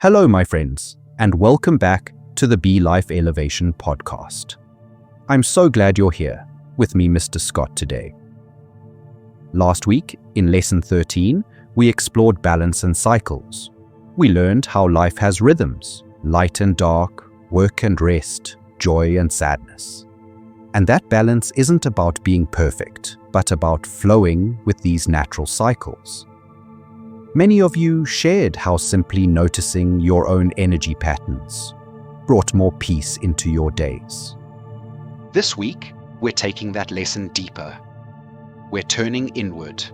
Hello, my friends, and welcome back to the Be Life Elevation podcast. I'm so glad you're here with me, Mr. Scott, today. Last week, in Lesson 13, we explored balance and cycles. We learned how life has rhythms, light and dark, work and rest, joy and sadness. And that balance isn't about being perfect, but about flowing with these natural cycles. Many of you shared how simply noticing your own energy patterns brought more peace into your days. This week, we're taking that lesson deeper. We're turning inward.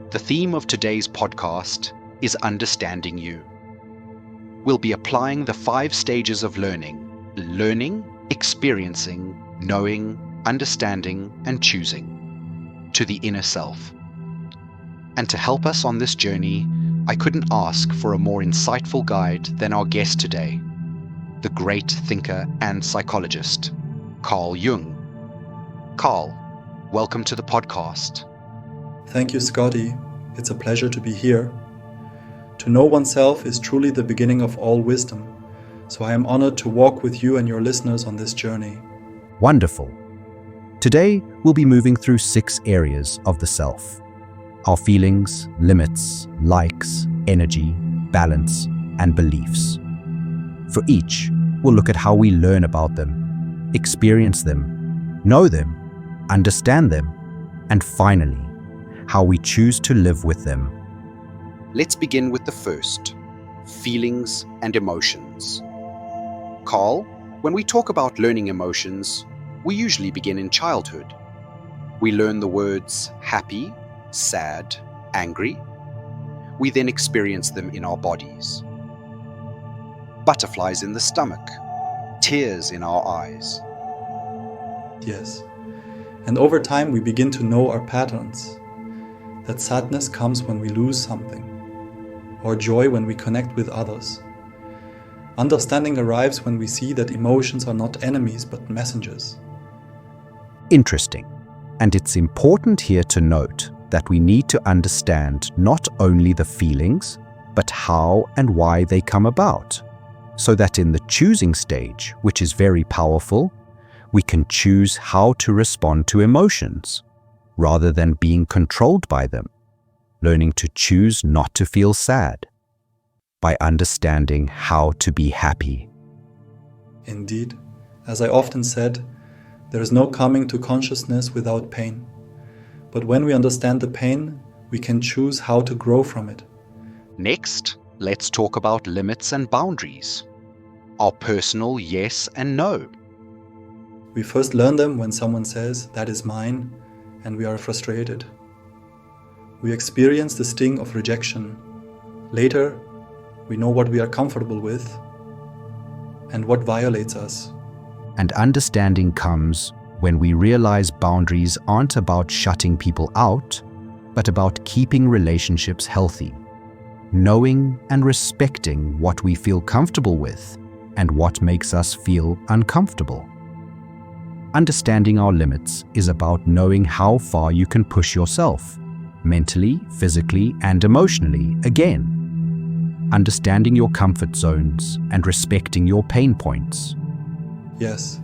The theme of today's podcast is understanding you. We'll be applying the 5 stages of learning: experiencing, knowing, understanding, and choosing, to the inner self. And to help us on this journey, I couldn't ask for a more insightful guide than our guest today, the great thinker and psychologist, Carl Jung. Carl, welcome to the podcast. Thank you, Scotty. It's a pleasure to be here. To know oneself is truly the beginning of all wisdom, so I am honored to walk with you and your listeners on this journey. Wonderful. Today, we'll be moving through 6 areas of the self: our feelings, limits, likes, energy, balance, and beliefs. For each, we'll look at how we learn about them, experience them, know them, understand them, and finally, how we choose to live with them. Let's begin with the first, feelings and emotions. Carl, when we talk about learning emotions, we usually begin in childhood. We learn the words happy, sad, angry. We then experience them in our bodies. Butterflies in the stomach, tears in our eyes. Yes. And over time we begin to know our patterns. That sadness comes when we lose something, or joy when we connect with others. Understanding arrives when we see that emotions are not enemies but messengers. Interesting. And it's important here to note that we need to understand not only the feelings, but how and why they come about, so that in the choosing stage, which is very powerful, we can choose how to respond to emotions, rather than being controlled by them, learning to choose not to feel sad, by understanding how to be happy. Indeed, as I often said, there is no coming to consciousness without pain. But when we understand the pain, we can choose how to grow from it. Next, let's talk about limits and boundaries. Our personal yes and no. We first learn them when someone says, "that is mine," and we are frustrated. We experience the sting of rejection. Later, we know what we are comfortable with and what violates us. And understanding comes when we realize boundaries aren't about shutting people out, but about keeping relationships healthy, knowing and respecting what we feel comfortable with and what makes us feel uncomfortable. Understanding our limits is about knowing how far you can push yourself, mentally, physically, and emotionally, again. Understanding your comfort zones and respecting your pain points. Yes.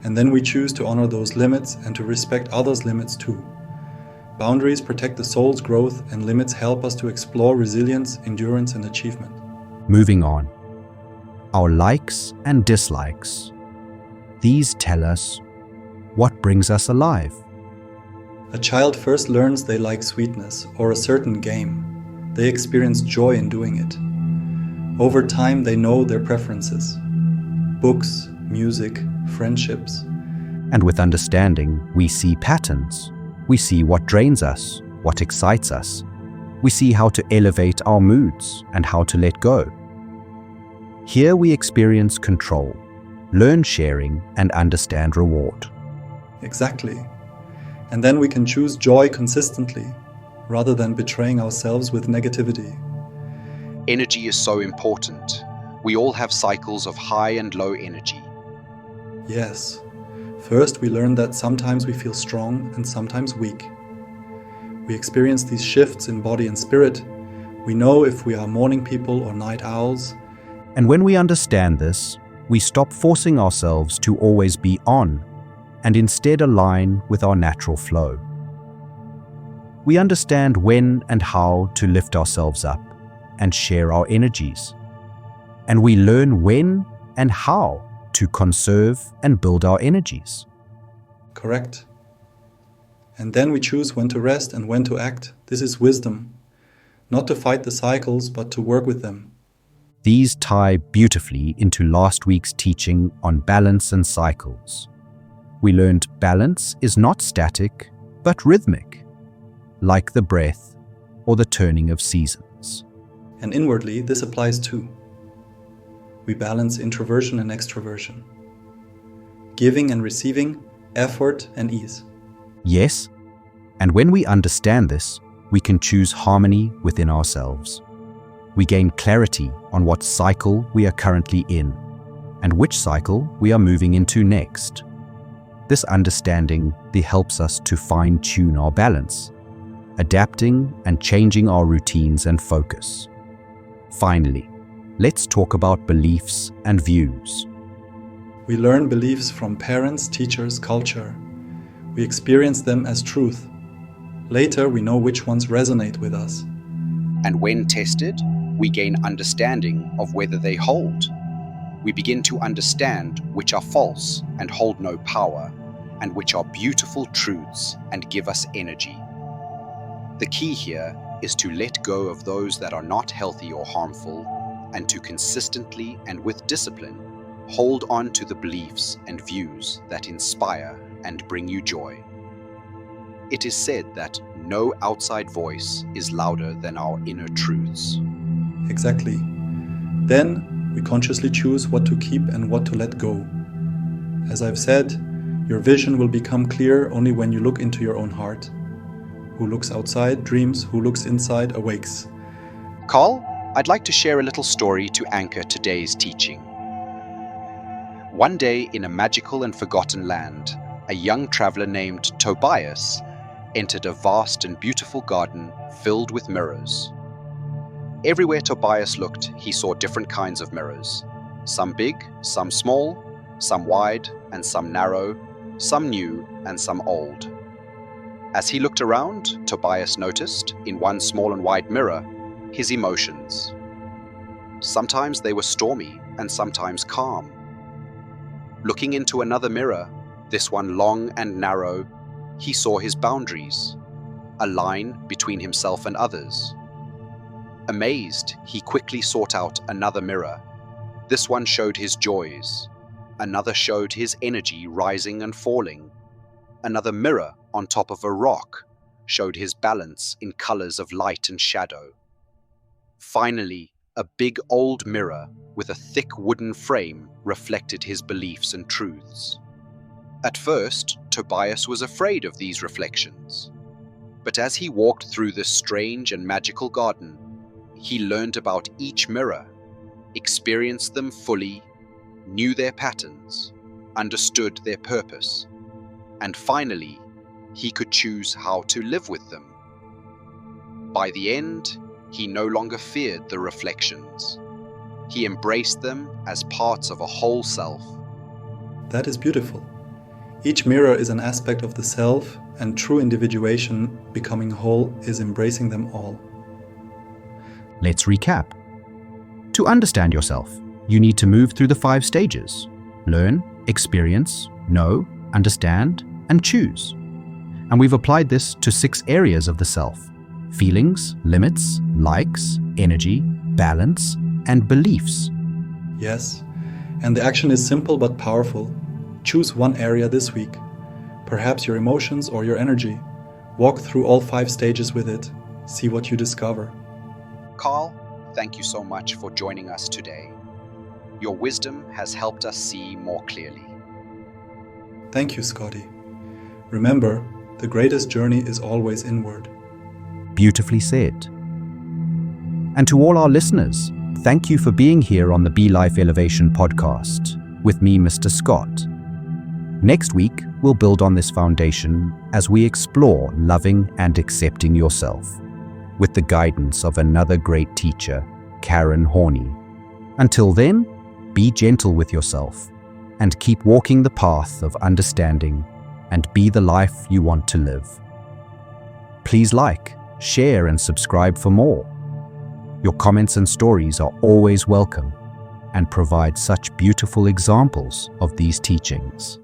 And then we choose to honor those limits and to respect others' limits too. Boundaries protect the soul's growth, and limits help us to explore resilience, endurance, and achievement. Moving on. Our likes and dislikes. These tell us what brings us alive. A child first learns they like sweetness or a certain game. They experience joy in doing it. Over time, they know their preferences. Books, music, friendships. And with understanding, we see patterns. We see what drains us, what excites us. We see how to elevate our moods and how to let go. Here we experience control, learn sharing, and understand reward. Exactly. And then we can choose joy consistently, rather than betraying ourselves with negativity. Energy is so important. We all have cycles of high and low energy. Yes. First, we learn that sometimes we feel strong and sometimes weak. We experience these shifts in body and spirit We know if we are morning people or night owls. And when we understand this, we stop forcing ourselves to always be on and instead align with our natural flow. We understand when and how to lift ourselves up and share our energies. And we learn when and how to conserve and build our energies. Correct. And then we choose when to rest and when to act. This is wisdom. Not to fight the cycles, but to work with them. These tie beautifully into last week's teaching on balance and cycles. We learned balance is not static, but rhythmic, like the breath or the turning of seasons. And inwardly, this applies too. We balance introversion and extroversion, giving and receiving, effort and ease. Yes, and when we understand this, we can choose harmony within ourselves. We gain clarity on what cycle we are currently in and which cycle we are moving into next. This understanding helps us to fine-tune our balance, adapting and changing our routines and focus. Finally, let's talk about beliefs and views. We learn beliefs from parents, teachers, culture. We experience them as truth. Later, we know which ones resonate with us. And when tested, we gain understanding of whether they hold. We begin to understand which are false and hold no power, and which are beautiful truths and give us energy. The key here is to let go of those that are not healthy or harmful, and to consistently and with discipline hold on to the beliefs and views that inspire and bring you joy. It is said that no outside voice is louder than our inner truths. Exactly. Then we consciously choose what to keep and what to let go. As I've said, your vision will become clear only when you look into your own heart. Who looks outside dreams, who looks inside awakes. Carl, I'd like to share a little story to anchor today's teaching. One day in a magical and forgotten land, a young traveler named Tobias entered a vast and beautiful garden filled with mirrors. Everywhere Tobias looked, he saw different kinds of mirrors. Some big, some small, some wide and some narrow, some new and some old. As he looked around, Tobias noticed, in one small and wide mirror, his emotions. Sometimes they were stormy and sometimes calm. Looking into another mirror, this one long and narrow, he saw his boundaries, a line between himself and others. Amazed, he quickly sought out another mirror. This one showed his joys. Another showed his energy rising and falling. Another mirror on top of a rock showed his balance in colors of light and shadow. Finally, a big old mirror with a thick wooden frame reflected his beliefs and truths. At first, Tobias was afraid of these reflections. But as he walked through this strange and magical garden, he learned about each mirror, experienced them fully, knew their patterns, understood their purpose, and finally, he could choose how to live with them. By the end, he no longer feared the reflections. He embraced them as parts of a whole self. That is beautiful. Each mirror is an aspect of the self, and true individuation, becoming whole, is embracing them all. Let's recap. To understand yourself, you need to move through the 5 stages: learn, experience, know, understand, and choose. And we've applied this to 6 areas of the self: feelings, limits, likes, energy, balance, and beliefs. Yes, and the action is simple but powerful. Choose one area this week, perhaps your emotions or your energy. Walk through all 5 stages with it. See what you discover. Carl, thank you so much for joining us today. Your wisdom has helped us see more clearly. Thank you, Scotty. Remember, the greatest journey is always inward. Beautifully said. And to all our listeners, thank you for being here on the Be Life Elevation podcast with me, Mr. Scott. Next week, we'll build on this foundation as we explore loving and accepting yourself. with the guidance of another great teacher, Karen Horney. Until then, be gentle with yourself and keep walking the path of understanding and be the life you want to live. Please like, share, and subscribe for more. Your comments and stories are always welcome and provide such beautiful examples of these teachings.